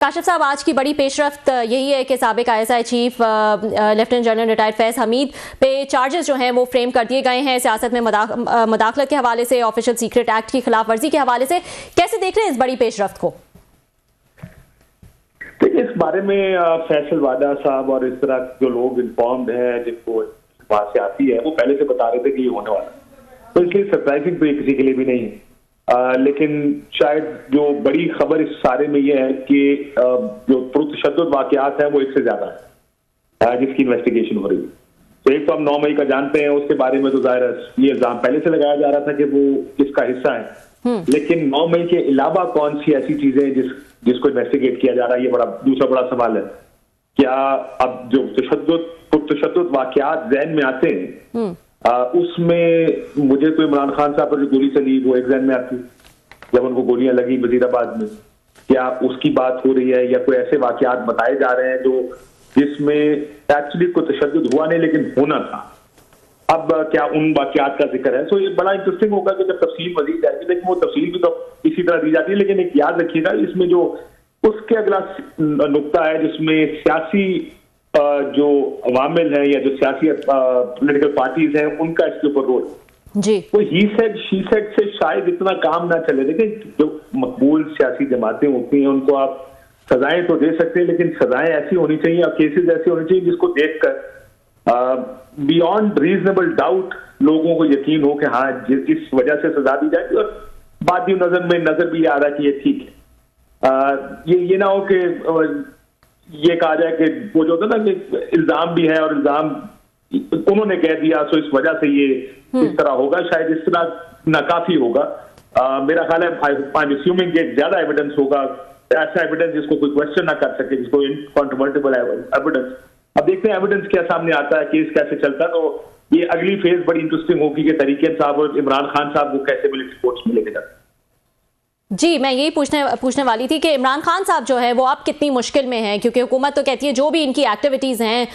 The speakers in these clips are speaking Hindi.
काशिफ साहब, आज की बड़ी पेशरफ्त यही है कि साबिक ISI chief lieutenant general retired Faiz Hamid पे चार्जेस जो हैं वो फ्रेम कर दिए गए हैं सियासत में मुदाखलत के हवाले से, ऑफिशियल सीक्रेट एक्ट की खिलाफ वर्जी के हवाले से। कैसे देख रहे हैं इस बड़ी पेशरफ्त को? देखिए, इस बारे में फैसल वादा साहब और इस तरह जो लोग इन्फॉर्म्ड हैं, जिनको बात से आती है, वो पहले से बता रहे थे कि ये होने वाला, तो इसलिए सरप्राइजिंग तो किसी के लिए भी नहीं है। लेकिन शायद जो बड़ी खबर इस सारे में ये है कि जो पुरतशद्दुद वाकयात हैं वो एक से ज्यादा है जिसकी इन्वेस्टिगेशन हो रही है। तो एक तो हम 9 मई का जानते हैं, उसके बारे में तो जाहिर है ये इल्जाम पहले से लगाया जा रहा था कि वो इसका हिस्सा है, लेकिन 9 मई के अलावा कौन सी ऐसी चीजें जिसको इन्वेस्टिगेट किया जा रहा है, ये दूसरा बड़ा सवाल है। क्या अब जो पुरतशद्दुद वाकयात ज़हन में आते हैं उसमें मुझे तो इमरान खान साहब पर जो गोली चली वो एक ज़हन में आती, जब उनको गोलियां लगी वजीराबाद में, क्या उसकी बात हो रही है, या कोई ऐसे वाकयात बताए जा रहे हैं जो जिसमें एक्चुअली कोई तशद्दुद हुआ नहीं लेकिन होना था। अब क्या उन वाकयात का जिक्र है? तो ये बड़ा इंटरेस्टिंग होगा कि जब तफसील मजीद जाएगी, लेकिन वो तफसील भी तो इसी तरह दी जाती है। लेकिन एक याद रखिएगा, इसमें जो उसके अगला नुक्ता है जिसमें सियासी जो अवामिल है या जो सियासी पॉलिटिकल पार्टीज हैं उनका इसके ऊपर रोल जी, वो ही सेड शी सेड से शायद इतना काम ना चले। देखिए, जो मकबूल सियासी जमातें होती हैं उनको आप सजाएं तो दे सकते हैं, लेकिन सजाएं ऐसी होनी चाहिए और केसेस ऐसे होने चाहिए जिसको देखकर बियॉन्ड रीजनेबल डाउट लोगों को यकीन हो कि हाँ इस वजह से सजा दी जाएगी, और बाकी नजर भी आ रहा है कि ये ठीक है। ये ना हो कि ये कहा जाए कि वो जो होता है ना कि इल्जाम भी है और इल्जाम उन्होंने कह दिया तो इस वजह से ये इस तरह होगा, शायद इस तरह नाकाफी होगा। मेरा ख्याल है आई एम अस्यूमिंग कि ज्यादा एविडेंस होगा, ऐसा एविडेंस जिसको कोई क्वेश्चन ना कर सके, जिसको इनकॉन्ट्रोवर्टिबल एविडेंस। अब देखते हैं एविडेंस क्या सामने आता है, केस कैसे चलता है। तो ये अगली फेज बड़ी इंटरेस्टिंग होगी कि तरीके साहब और इमरान खान साहब को कैसे मिलिट्री कोर्ट्स में लेके जाते। जी, मैं यही पूछने वाली थी कि इमरान खान साहब जो है वो आप कितनी मुश्किल में हैं, क्योंकि हुकूमत तो कहती है जो भी इनकी एक्टिविटीज़ हैं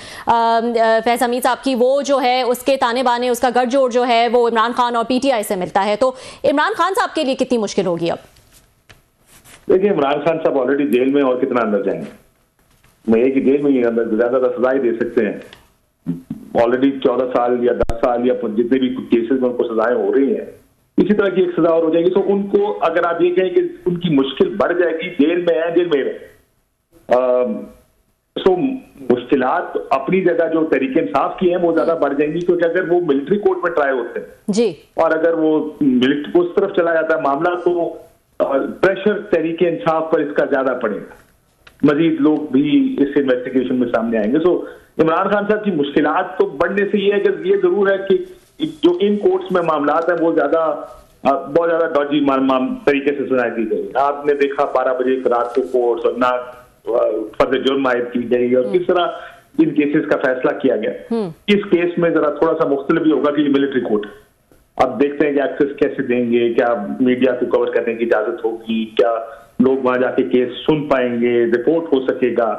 फैज हमीद साहब की, वो जो है उसके ताने बाने, उसका गठजोड़ जो है वो इमरान खान और PTI से मिलता है। तो इमरान खान साहब के लिए कितनी मुश्किल होगी अब? देखिए, इमरान खान साहब ऑलरेडी जेल में, और कितना अंदर जाएंगे? मैं एक ही जेल में ही अंदर ज्यादा सजाएं दे सकते हैं। ऑलरेडी 14 साल या 10 साल या जितने भी केसेस में उनको सजाएं हो रही हैं, इसी तरह की एक सजा और हो जाएगी। तो उनको अगर आप ये कहें कि उनकी मुश्किल बढ़ जाएगी, जेल में है, जेल में रहे, सो मुश्किलात अपनी जगह जो तरीके इंसाफ की हैं वो ज्यादा बढ़ जाएंगी, क्योंकि अगर वो मिलिट्री कोर्ट में ट्राई होते हैं जी, और अगर वो मिलिट्री को उस तरफ चला जाता है मामला, तो प्रेशर तरीके इंसाफ पर इसका ज्यादा पड़ेगा, मजीद लोग भी इस इन्वेस्टिगेशन में सामने आएंगे। सो इमरान खान साहब की मुश्किलात तो बढ़ने से ये है कि ये जरूर है कि जो इन कोर्ट्स में मामलात है वो बहुत ज्यादा डॉजी तरीके से सुनाई दी गई। आपने देखा 12 बजे रात को कोर्ट्स और ना फर्ज जुर्म आयद की गई, और किस तरह इन केसेस का फैसला किया गया। इस केस में जरा थोड़ा सा मुख्तलिफ भी होगा कि ये मिलिट्री कोर्ट, अब देखते हैं कि एक्सेस कैसे देंगे, क्या मीडिया को कवर करने की इजाजत होगी, क्या लोग वहां जाके केस सुन पाएंगे, रिपोर्ट हो सकेगा,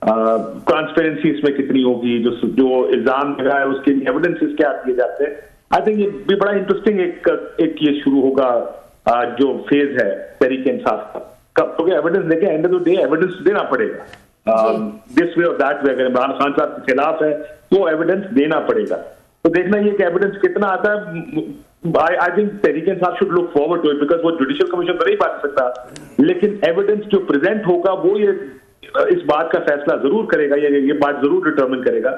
ट्रांसपेरेंसी इसमें कितनी होगी, जो इल्जाम लगा है उसके एविडेंसेस क्या दिए जाते हैं। आई थिंक ये भी बड़ा इंटरेस्टिंग एक ये शुरू होगा जो फेज है तरीके इंसाफ का, क्योंकि एविडेंस लेके end of the day evidence देना पड़ेगा दिस वे और दैट वे। अगर इमरान खान साहब के खिलाफ है तो एविडेंस देना पड़ेगा, तो देखना ये कि एविडेंस कितना आता है। I think Tehreek Insaf should look forward to it, because वो जुडिशियल कमीशन तो नहीं बांट सकता, लेकिन एविडेंस जो प्रेजेंट होगा वो ये इस बात का फैसला जरूर करेगा, ये बात जरूर डिटरमिन करेगा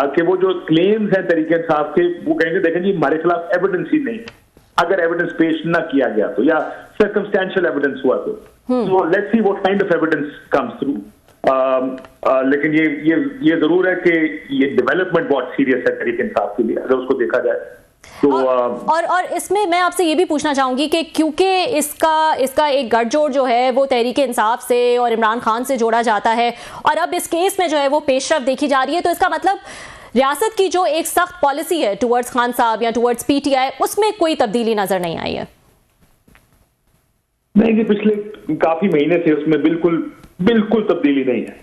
कि वो जो क्लेम्स हैं तहरीक इंसाफ के, वो कहेंगे देखें जी हमारे खिलाफ एविडेंस ही नहीं, अगर एविडेंस पेश ना किया गया तो, या सर्कमस्टेंशियल एविडेंस हुआ तो let's see what kind of evidence comes through. लेकिन ये जरूर है कि ये डेवलपमेंट बहुत सीरियस है तहरीक इंसाफ के लिए, अगर उसको देखा जाए तो। और इसमें मैं आपसे ये भी पूछना चाहूंगी कि क्योंकि इसका एक गठजोड़ जो है वो तहरीक इंसाफ से और इमरान खान से जोड़ा जाता है, और अब इस केस में जो है वो पेशरफ्त देखी जा रही है, तो इसका मतलब रियासत की जो एक सख्त पॉलिसी है टुवर्ड्स खान साहब या टुवर्ड्स PTI, उसमें कोई तब्दीली नजर नहीं आई है। नहीं, पिछले काफी महीने से उसमें बिल्कुल तब्दीली नहीं है।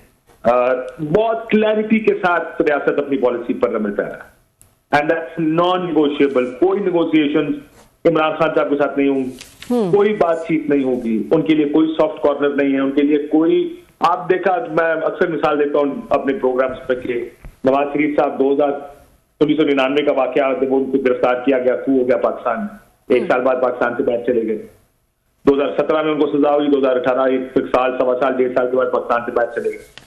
बहुत क्लैरिटी के साथ रियासत अपनी पॉलिसी पर अमल कर रहा है, एंड दैट्स नॉन निगोशिएबल। कोई निगोशिएशन इमरान खान साहब के साथ नहीं होंगी, कोई बातचीत नहीं होगी, उनके लिए कोई सॉफ्ट कॉर्नर नहीं है, उनके लिए कोई आप देखा, मैं अक्सर मिसाल देता हूँ अपने प्रोग्राम्स पे कि नवाज शरीफ साहब 1999 का वाकया, जब उनको गिरफ्तार किया गया, कू हो गया पाकिस्तान में, 1 साल बाद पाकिस्तान से बाहर चले गए। 2017 में उनको सजा हुई, 2018 1 साल, 1.25 साल, 1.5 साल के बाद पाकिस्तान से बाहर चले गए।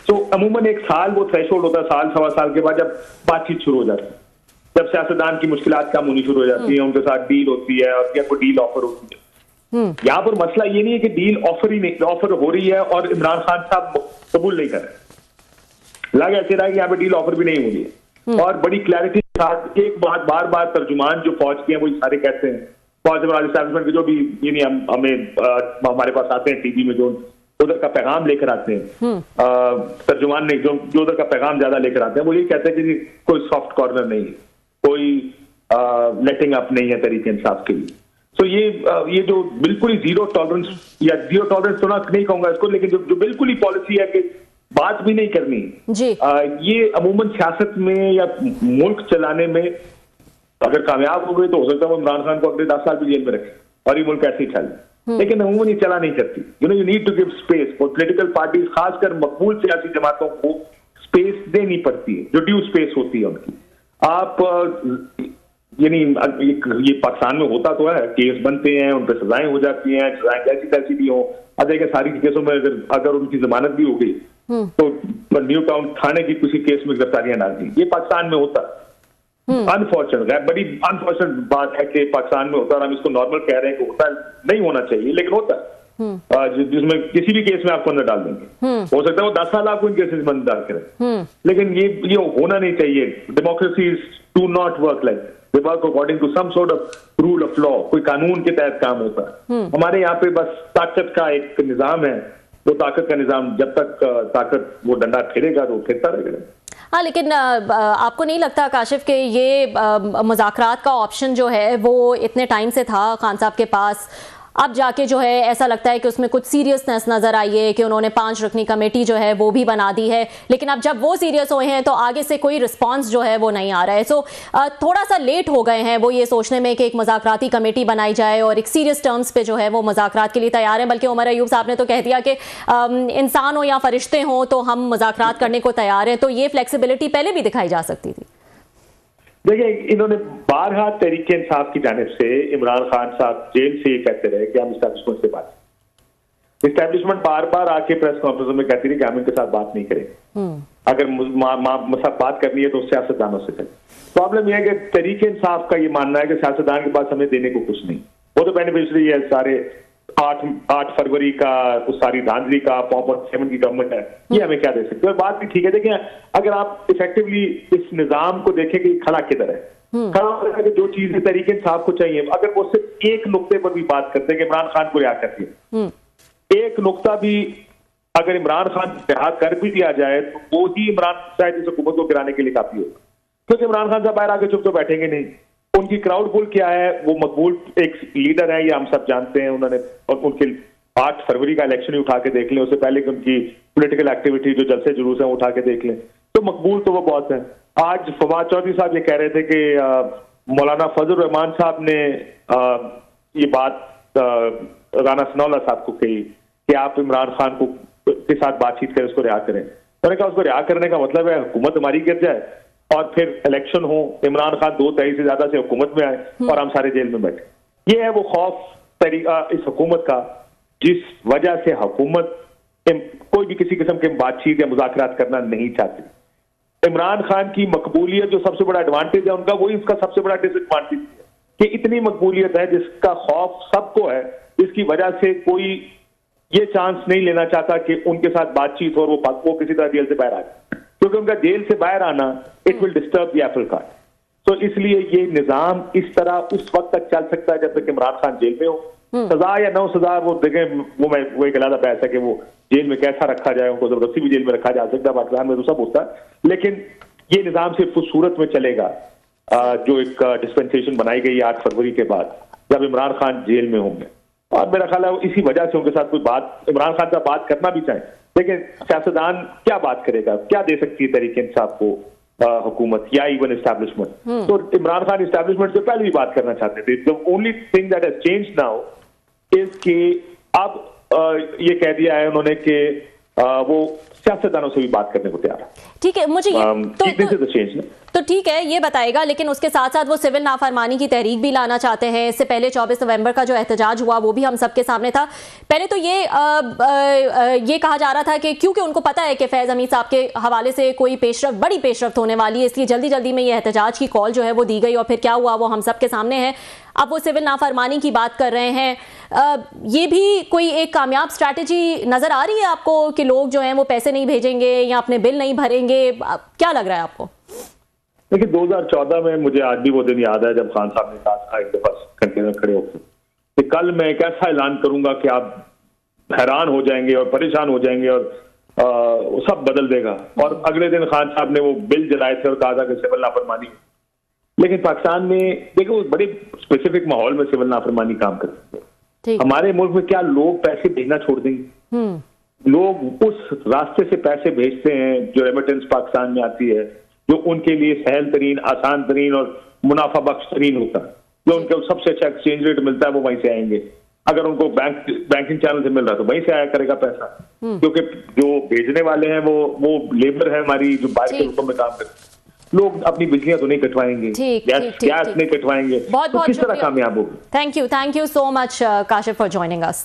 तो अमूमन 1 साल वो थ्रेशोल्ड होता है, साल 1.25 साल के बाद जब बातचीत शुरू हो जाती है, जब सियासतदान की मुश्किलात कम होनी शुरू हो जाती है, उनके साथ डील होती है और कोई डील ऑफर होती है। यहाँ पर मसला ये नहीं है कि डील ऑफर हो रही है और इमरान खान साहब कबूल नहीं कर रहे। लग ऐसे रहा है कि यहाँ पे डील ऑफर भी नहीं हो रही है। और बड़ी क्लैरिटी के साथ एक बात बार बार तर्जुमान जो फौज के हैं वो सारे कहते हैं, फौज एस्टैब्लिशमेंट के जो भी ये नहीं हमें हमारे पास आते हैं टीवी में, जो उधर का पैगाम लेकर आते हैं, तर्जुमान नहीं, जो उधर का पैगाम ज्यादा लेकर आते हैं, वो ये कहते हैं कि कोई सॉफ्ट कॉर्नर नहीं है, कोई लेटिंग अप नहीं है तरीके इंसाफ के लिए। तो ये जो बिल्कुल ही जीरो टॉलरेंस, या जीरो टॉलरेंस तो ना नहीं कहूंगा इसको, लेकिन जो बिल्कुल ही पॉलिसी है कि बात भी नहीं करनी जी। ये अमूमन सियासत में या मुल्क चलाने में अगर कामयाब हो गए तो हो सकता है इमरान खान को अगले 10 साल भी जेल में रखे और ये मुल्क ऐसे ही चले, लेकिन अमूमन ये चला नहीं करती। You need to give space for political parties, खासकर मकबूल सियासी जमातों को स्पेस देनी पड़ती है, जो ड्यू स्पेस होती है उनकी। आप यानी ये पाकिस्तान में होता तो है, केस बनते हैं, उन पर सजाएं हो जाती हैं, सजाएं जैसी तैसी भी हो। अब देखिए सारी केसों में अगर उनकी जमानत भी हो गई तो न्यू टाउन थाने की किसी केस में गिरफ्तारियां डाल दी। ये पाकिस्तान में होता अनफॉर्चुनेट है, बड़ी अनफॉर्चुनेट बात है कि पाकिस्तान में होता है। हम इसको नॉर्मल कह रहे हैं कि होता नहीं होना चाहिए, लेकिन होता है, जिसमें किसी भी केस में आपको अंदर डाल देंगे। हो सकता है वो 10 साल आपको इन केसेस में अंदर डाल करें, लेकिन ये होना नहीं चाहिए। Democracy do not work like, they work according to some sort of rule of law, कोई कानून के तहत काम होता है। हमारे यहाँ पे बस ताकत का एक निजाम है, वो ताकत का निजाम जब तक ताकत वो डंडा फिरेगा तो फिरता रहेगा। हाँ, लेकिन आपको नहीं लगता काशिफ कि ये मुज़ाकरात का ऑप्शन जो है वो इतने टाइम से था खान साहब के पास, अब जाके जो है ऐसा लगता है कि उसमें कुछ सीरियसनेस नजर आई है कि उन्होंने 5 रुकनी कमेटी जो है वो भी बना दी है, लेकिन अब जब वो सीरियस हुए हैं तो आगे से कोई रिस्पांस जो है वो नहीं आ रहा है। सो थोड़ा सा लेट हो गए हैं वो ये सोचने में कि एक मुज़ाकराती कमेटी बनाई जाए और एक सीरियस टर्म्स पे जो है वो मुज़ाकरात के लिए तैयार हैं। बल्कि उमर अयूब साहब ने तो कह दिया कि इंसान हो या फरिश्ते हों तो हम मुज़ाकरात करने को तैयार हैं। तो ये फ्लेक्सिबिलिटी पहले भी दिखाई जा सकती थी। देखिए, इन्होंने बारहा तहरीके इंसाफ की जानिब से इमरान खान साहब जेल से ये कहते रहे कि हम इस्टेब्लिशमेंट से बात, इस्टेब्लिशमेंट बार बार आके प्रेस कॉन्फ्रेंस में कहती रही कि हम इनके साथ बात नहीं करेंगे, अगर बात करनी है तो सियासतदानों से करें। प्रॉब्लम यह है कि तहरीके इंसाफ का ये मानना है कि सियासतदान के पास हमें देने को कुछ नहीं, वो तो बेनिफिशरी है सारे 8 फरवरी का उस सारी धांधली का 4.7 की गवर्नमेंट है, ये हमें क्या दे सकते हैं। और बात भी ठीक है, देखिए अगर आप इफेक्टिवली इस निजाम को देखें कि खड़ा किधर है, खड़ा है जो चीजें तरीके इंसाफ को चाहिए, अगर वो सिर्फ एक नुक्ते पर भी बात करते हैं कि इमरान खान को रिहा कर दिया, एक नुक्ता भी अगर इमरान खान रिहा कर भी दिया जाए तो वो ही इमरान शायद इस हुकूमत को गिराने के लिए काफी होगा, क्योंकि इमरान खान साहब बाहर आके चुप तो बैठेंगे नहीं। उनकी क्राउड पुल क्या है, वो मकबूल एक लीडर है, ये हम सब जानते हैं। उन्होंने और उनके 8 फरवरी का इलेक्शन ही उठा के देख लें, उससे पहले कि उनकी पॉलिटिकल एक्टिविटी जो जलसे जुलूस है उठा के देख लें, तो मकबूल तो वो बहुत है। आज फवाद चौधरी साहब ये कह रहे थे कि मौलाना फजल रहमान साहब ने ये बात राना सनाउल्लाह साहब को कही कि आप इमरान खान को के साथ बातचीत करें, उसको रिहा करें। मैंने कहा उसको रिहा करने का मतलब है हुकूमत हमारी गिर जाए और फिर इलेक्शन हो, इमरान खान 2/3 से ज्यादा से हुकूमत में आए और हम सारे जेल में बैठे। ये है वो खौफ तरीका इस हुकूमत का, जिस वजह से हुकूमत कोई भी किसी किस्म के बातचीत या मुज़ाकरात करना नहीं चाहती। इमरान खान की मकबूलियत जो सबसे बड़ा एडवांटेज है उनका, वही उसका सबसे बड़ा डिसएडवांटेज है कि इतनी मकबूलियत है जिसका खौफ सबको है, जिसकी वजह से कोई ये चांस नहीं लेना चाहता कि उनके साथ बातचीत हो और वो किसी तरह जेल से बाहर आ जाए, क्योंकि उनका जेल से बाहर आना it will disturb the Apple cart. तो इसलिए ये निजाम इस तरह उस वक्त तक चल सकता है जब तक इमरान खान जेल में हो। सजा या न सजा वो देखें, वो एक अलग बहस है कि वो जेल में कैसा रखा जाए, उनको जबरदस्ती भी जेल में रखा जा सकता है, पाकिस्तान में तो सब होता है, लेकिन ये निजाम सिर्फ उस सूरत में चलेगा जो एक डिस्पेंसेशन बनाई गई 8 फरवरी के बाद, जब इमरान खान जेल में होंगे। और मेरा ख्याल है इसी वजह से उनके साथ कोई बात, इमरान खान साहब बात करना भी चाहें, लेकिन सियासतदान क्या बात करेगा, क्या दे सकती है तहरीक इंसाफ को हुकूमत या इवन एस्टैब्लिशमेंट। तो इमरान खान एस्टैब्लिशमेंट से पहले भी बात करना चाहते थे। The only thing that has changed now is कि अब ये कह दिया है उन्होंने कि वो सियासतदानों से भी बात करने को तैयार है। ठीक है, मुझे ये तो ठीक है, ये बताएगा, लेकिन उसके साथ साथ वो सिविल नाफरमानी की तहरीक भी लाना चाहते हैं। इससे पहले 24 नवंबर का जो एहतजाज हुआ वो भी हम सबके सामने था। पहले तो ये कहा जा रहा था कि क्योंकि उनको पता है कि फैज हमीद साहब के हवाले से कोई बड़ी पेशरफ्त होने वाली है, इसलिए जल्दी जल्दी में ये एहतजाज की कॉल जो है वो दी गई, और फिर क्या हुआ वो हम सबके सामने है। अब वो सिविल नाफरमानी की बात कर रहे हैं। ये भी कोई एक कामयाब स्ट्रैटेजी नजर आ रही है आपको कि लोग जो हैं वो पैसे नहीं भेजेंगे या अपने बिल नहीं भरेंगे? क्या लग रहा है आपको? देखिए 2014 में मुझे आज भी वो दिन याद है जब खान साहब ने कहा था एक दफा कंटेनर खड़े होकर कि कल मैं एक ऐसा ऐलान करूंगा कि आप हैरान हो जाएंगे और परेशान हो जाएंगे और सब बदल देगा। और अगले दिन खान साहब ने वो बिल जलाए थे और कहा था कि सिविल नाफरमानी। लेकिन पाकिस्तान में देखो बड़े स्पेसिफिक माहौल में सिविल नाफरमानी काम करती है। हमारे मुल्क में क्या लोग पैसे भेजना छोड़ देंगे? लोग उस रास्ते से पैसे भेजते हैं जो रेमिटेंस पाकिस्तान में आती है, जो उनके लिए सहल तरीन, आसान तरीन और मुनाफा बख्श तरीन होता है, जो उनको सबसे अच्छा एक्सचेंज रेट मिलता है, वो वहीं से आएंगे। अगर उनको बैंकिंग चैनल से मिल रहा है तो वहीं से आया करेगा पैसा, क्योंकि जो भेजने वाले हैं वो लेबर है हमारी जो बाहर के मुल्कों में काम करते हैं। लोग अपनी बिजलियां तो नहीं कटवाएंगे, गैस नहीं कटवाएंगे, तो किस तरह कामयाब होगी? Thank you so much Kashif for joining us.